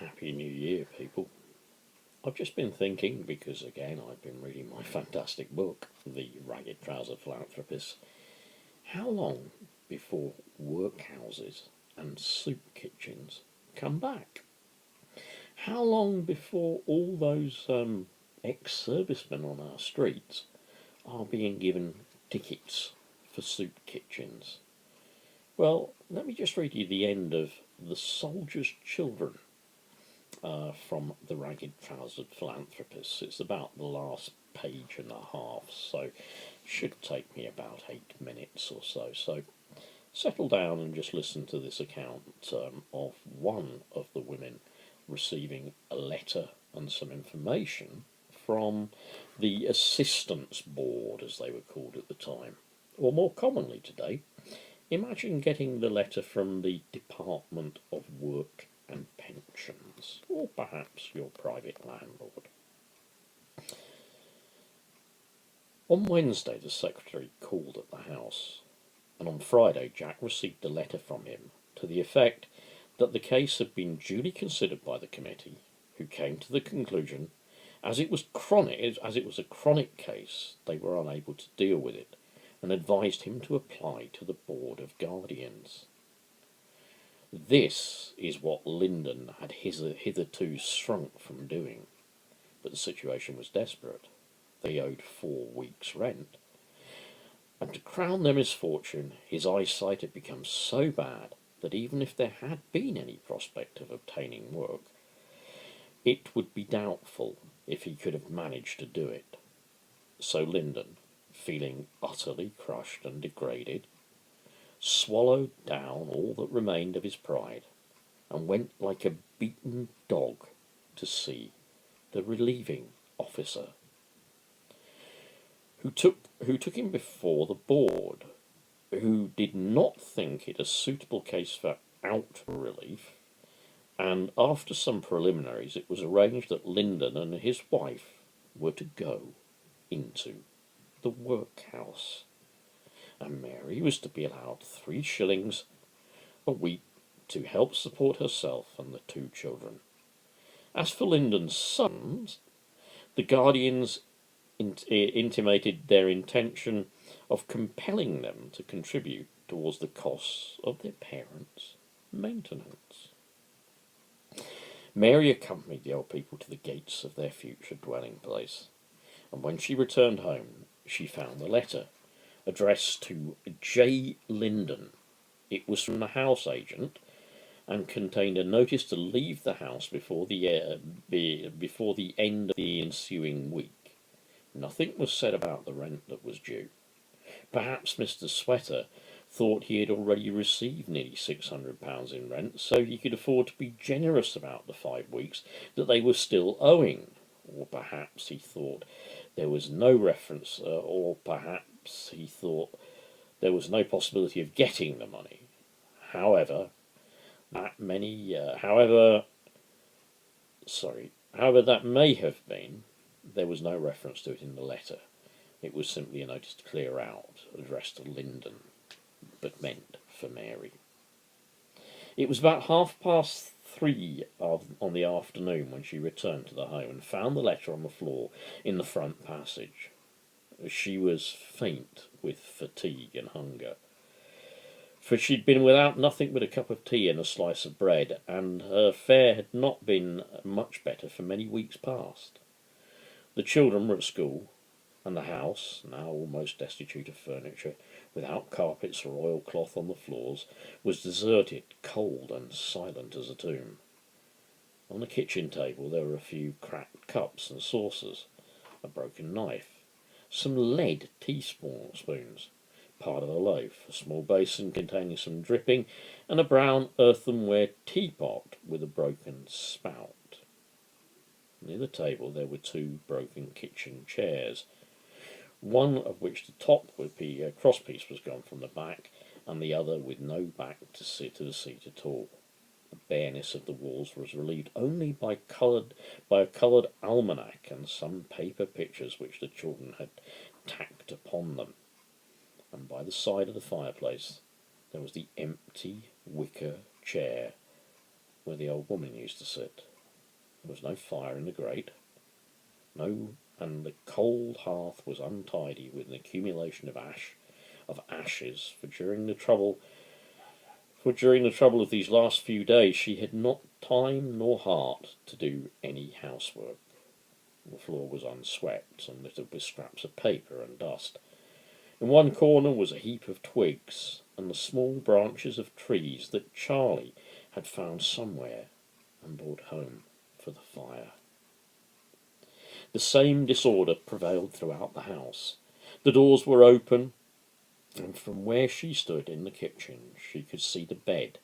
Happy New Year, people. I've just been thinking, because again I've been reading my fantastic book, The Ragged Trouser Philanthropists, how long before workhouses and soup kitchens come back? How long before all those ex-servicemen on our streets are being given tickets for soup kitchens? Well, let me just read you the end of The Soldier's Children from The Ragged Trousered Philanthropists. It's about the last page and a half, so it should take me about 8 minutes or so. So settle down and just listen to this account of one of the women receiving a letter and some information from the Assistance Board, as they were called at the time, or more commonly today. Imagine getting the letter from the Department of Work and Pensions, or perhaps your private landlord. On Wednesday, the secretary called at the house, and on Friday Jack received a letter from him to the effect that the case had been duly considered by the committee, who came to the conclusion, as it was a chronic case, they were unable to deal with it, and advised him to apply to the Board of Guardians. This is what Lyndon had hitherto shrunk from doing, but the situation was desperate. They owed 4 weeks' rent, and to crown their misfortune, his eyesight had become so bad that even if there had been any prospect of obtaining work, it would be doubtful if he could have managed to do it. So Lyndon, feeling utterly crushed and degraded, swallowed down all that remained of his pride, and went like a beaten dog to see the relieving officer, who took him before the board, who did not think it a suitable case for out relief, and after some preliminaries it was arranged that Lyndon and his wife were to go into the workhouse, and Mary was to be allowed 3 shillings a week to help support herself and the 2 children. As for Lyndon's sons, the guardians intimated their intention of compelling them to contribute towards the costs of their parents' maintenance. Mary accompanied the old people to the gates of their future dwelling place, and when she returned home she found the letter, addressed to J. Lyndon. It was from the house agent, and contained a notice to leave the house before the end of the ensuing week. Nothing was said about the rent that was due. Perhaps Mr. Sweater thought he had already received nearly £600 in rent, so he could afford to be generous about the 5 weeks that they were still owing. Or perhaps he thought there was no reference, or perhaps he thought there was no possibility of getting the money. However that may have been, there was no reference to it in the letter. It was simply a notice to clear out, addressed to Lyndon, but meant for Mary. It was about 3:30 on the afternoon when she returned to the home and found the letter on the floor in the front passage. She was faint with fatigue and hunger, for she'd been without nothing but a cup of tea and a slice of bread, and her fare had not been much better for many weeks past. The children were at school, and the house, now almost destitute of furniture, without carpets or oilcloth on the floors, was deserted, cold and silent as a tomb. On the kitchen table there were a few cracked cups and saucers, a broken knife, some lead teaspoons, part of a loaf, a small basin containing some dripping, and a brown earthenware teapot with a broken spout. Near the table there were 2 broken kitchen chairs, one of which the top crosspiece was gone from the back, and the other with no back to the seat at all. The bareness of the walls was relieved only by a coloured almanac and some paper pictures which the children had tacked upon them. And by the side of the fireplace there was the empty wicker chair where the old woman used to sit. There was no fire in the grate, and the cold hearth was untidy with an accumulation of ashes. For during the trouble of these last few days, she had not time nor heart to do any housework. The floor was unswept and littered with scraps of paper and dust. In one corner was a heap of twigs and the small branches of trees that Charlie had found somewhere and brought home for the fire. The same disorder prevailed throughout the house. The doors were open, and from where she stood in the kitchen she could see the bed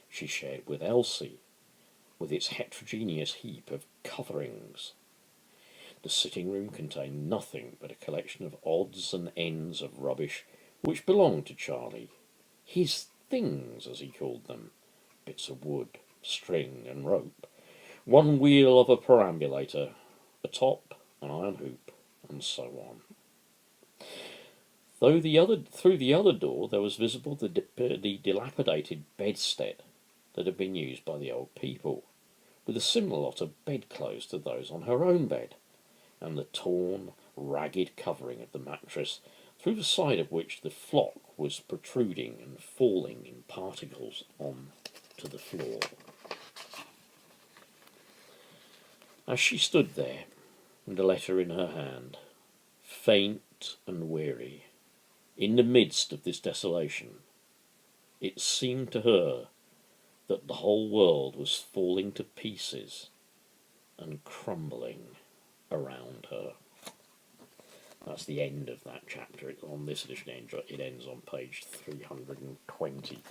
she shared with Elsie, with its heterogeneous heap of coverings. The sitting room contained nothing but a collection of odds and ends of rubbish which belonged to Charlie. His things, as he called them, bits of wood, string and rope, one wheel of a perambulator, a top, an iron hoop, and so on. Through the other door there was visible the dilapidated bedstead that had been used by the old people, with a similar lot of bedclothes to those on her own bed, and the torn, ragged covering of the mattress, through the side of which the flock was protruding and falling in particles on to the floor. As she stood there, with the letter in her hand, faint and weary, in the midst of this desolation, it seemed to her that the whole world was falling to pieces and crumbling around her. That's the end of that chapter. On this edition, it ends on page 320,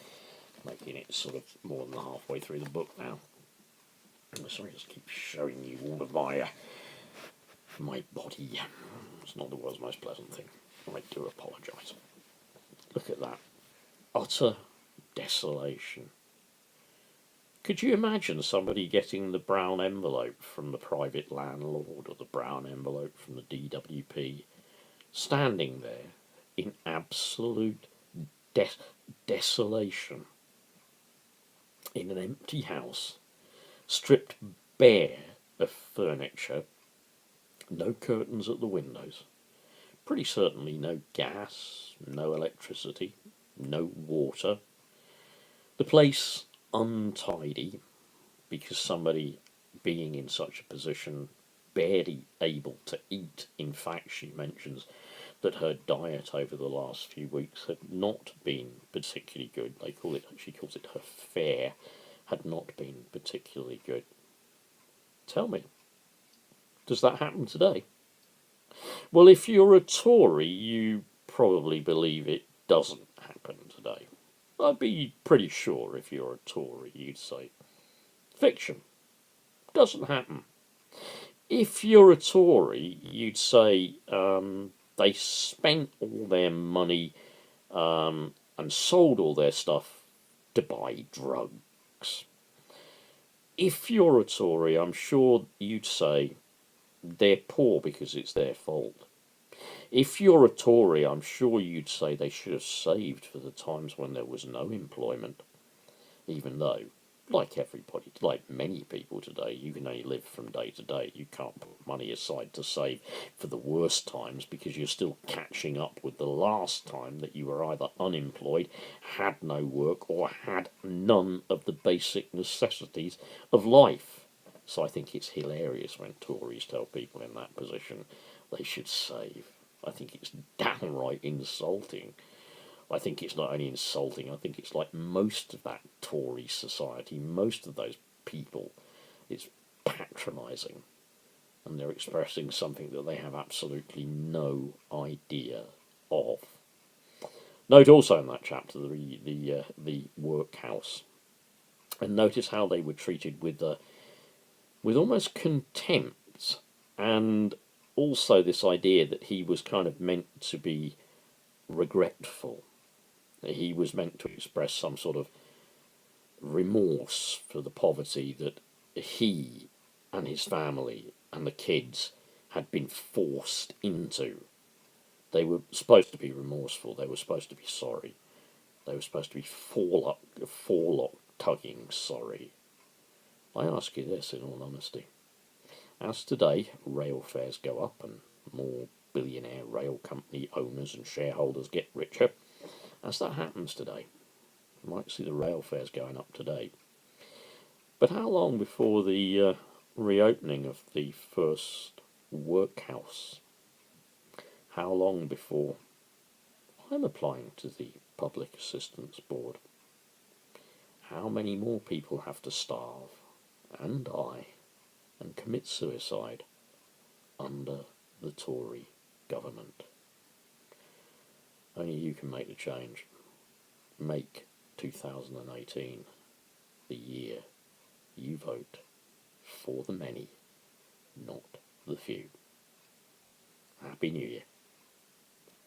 making it sort of more than halfway through the book now. I'm sorry, I just keep showing you all of my body. It's not the world's most pleasant thing. I do apologise. Look at that. Utter desolation. Could you imagine somebody getting the brown envelope from the private landlord or the brown envelope from the DWP, standing there in absolute desolation in an empty house, stripped bare of furniture, no curtains at the windows, pretty certainly no gas, no electricity, no water, the place untidy because somebody, being in such a position, barely able to eat. In fact, she mentions that her diet over the last few weeks had not been particularly good. She calls it her fare, had not been particularly good. Tell me, does that happen today? Well, if you're a Tory, you probably believe it doesn't happen today. I'd be pretty sure if you're a Tory, you'd say, fiction, doesn't happen. If you're a Tory, you'd say they spent all their money and sold all their stuff to buy drugs. If you're a Tory, I'm sure you'd say they're poor because it's their fault. If you're a Tory, I'm sure you'd say they should have saved for the times when there was no employment, even though, like everybody, like many people today, you can only live from day to day. You can't put money aside to save for the worst times because you're still catching up with the last time that you were either unemployed, had no work, or had none of the basic necessities of life. So I think it's hilarious when Tories tell people in that position they should save. I think it's downright insulting. I think it's not only insulting, I think it's like most of that Tory society, most of those people, it's patronising. And they're expressing something that they have absolutely no idea of. Note also in that chapter the workhouse. And notice how they were treated with almost contempt, and also this idea that he was kind of meant to be regretful. He was meant to express some sort of remorse for the poverty that he and his family and the kids had been forced into. They were supposed to be remorseful, they were supposed to be sorry, they were supposed to be forelock tugging sorry. I ask you this in all honesty. As today rail fares go up and more billionaire rail company owners and shareholders get richer, as that happens today, you might see the rail fares going up today. But how long before the reopening of the first workhouse? How long before I'm applying to the Public Assistance Board? How many more people have to starve and die and commit suicide under the Tory government? Only you can make the change. Make 2018 the year you vote for the many, not the few. Happy New Year.